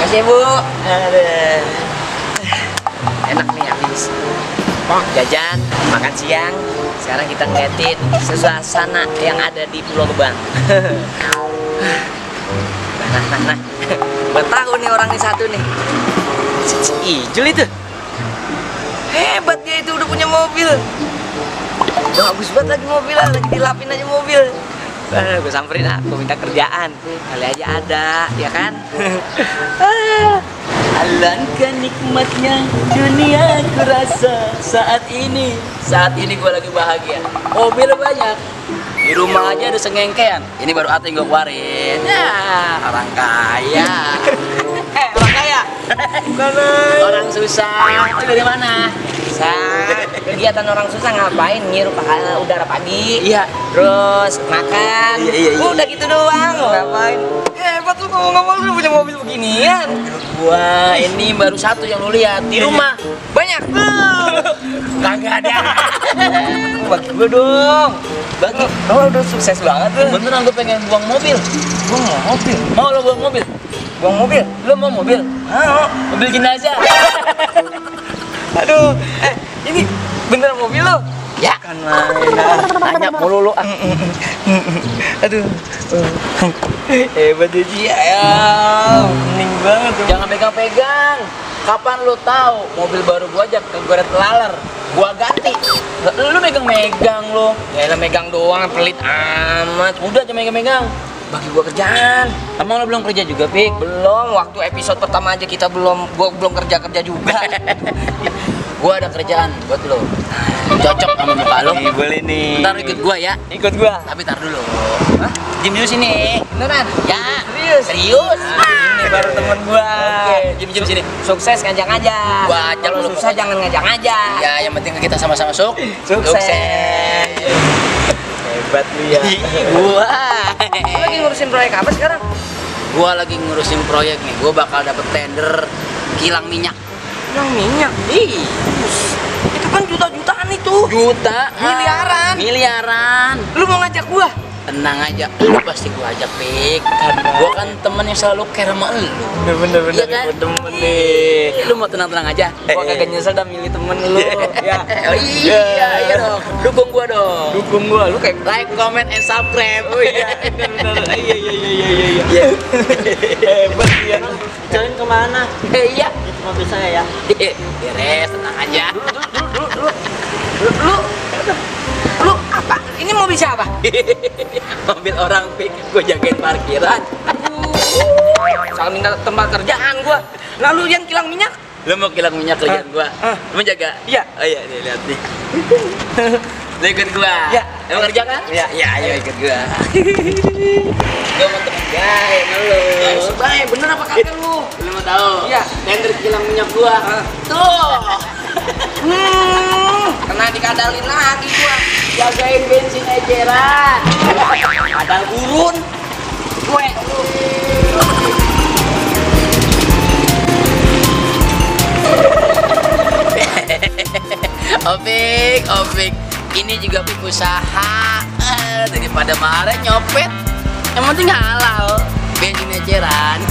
Makasih Bu. Enak nih habis jajan, makan siang. Sekarang kita ngeliatin suasana yang ada di Pulau Gebang. Nah. Gua tahu nih orang ini satu nih. Ijul itu. Hebat dia itu, udah punya mobil. Bagus banget lagi mobilnya, lagi dilapin aja mobil. Gue samperin, aku minta kerjaan kali aja ada, ya kan? Alangkah nikmatnya dunia ku rasa saat ini gue lagi bahagia. Mobil banyak, di rumah aja ada sengengkean. Ini baru yang gue keluarin. Ya, orang kaya. Orang kaya? Orang susah. Itu dari mana? Kegiatan orang susah ngapain? Ngirup udara pagi. Iya. Terus makan. Iya. Udah gitu doang. Ngapain? Hebat lu, ngomong-ngomong lu punya mobil beginian. Wah, ini baru satu yang lu lihat di rumah. Banyak. Kagak ada. Bagi gue dong. Bagi. Oh, udah sukses banget lu. Beneran gue pengen buang mobil. Buang mobil? Mau lo buang mobil? Buang mobil? Lu mau mobil? Mau. Mobil jenazah. Aduh, ini bener mobil lo? Ya. Kan main. Tanya mulu lu. Aduh. Hebat dia ya. Mending banget. Jangan pegang-pegang. Kapan lu tahu mobil baru gua aja kegoret laler, gua ganti. Lu megang-megang lu. Ya lu megang doang, pelit amat. Udah aja megang-megang. Bagi gua kerjaan. Emang lo belum kerja juga, Pik? Belum, waktu episode pertama aja kita gua belum kerja juga. Gua ada kerjaan buat lo. Cocok sama muka lo. Boleh nih. Ntar ikut gua ya. Ikut gua. Tapi tar dulu. Hah? Jim dulu sini. Beneran? Ya. Serius? Ini baru temen gua. Oke, Jim sini. Sukses ngajak-ngajak. Gua ajak lo. Susah jangan ngajak-ngajak. Ya, yang penting kita sama-sama sukses. Hebat lu ya. Wah. Lu lagi ngurusin proyek apa sekarang? Gua lagi ngurusin proyek nih. Gua bakal dapet tender kilang minyak. Kilang minyak? Ih. Itu kan juta-jutaan itu. Juta? Miliaran. Lu mau ngajak gua? Tenang aja, lu pasti gua ajak, Pik. Gua kan temen yang selalu care sama lu. Bener, iya kan? Temen nih. Lu mau tenang-tenang aja. Gua kagak nyesel dah milih temen lu. Ya. Oh iya dong. Dukung gua dong. Dukung gua. Lu kayak like, comment, and subscribe. Oh iya. Bener. Iya. Hebat ya. Jalan kemana? Iya. Itu mobil saya ya. Beres, tenang aja. Lu apa? Ini mobil siapa? Mobil orang, Pik. Gue jagain parkiran. Salah minta tempat kerjaan gua. Lalu yang kilang minyak? Lu mau kilang minyak kerjaan gua? Lu mau jaga? Iya. Oh iya, nih lihat nih. Lu ikut gua? Iya. Lu kerja kan? Iya. Iya, ayo ikut gua. Gua mau temen gaya sama lu. Sebay, bener apa kagak lu? Lu mau tahu? Iya. Tender kilang minyak gua. Tuh. Kena dikadalin lagi gua. Jagain bensin eceran. Ada gurun. Gue. Opik. Ini juga Pik usaha. Daripada marah nyopet. Yang penting halal. Bensin eceran.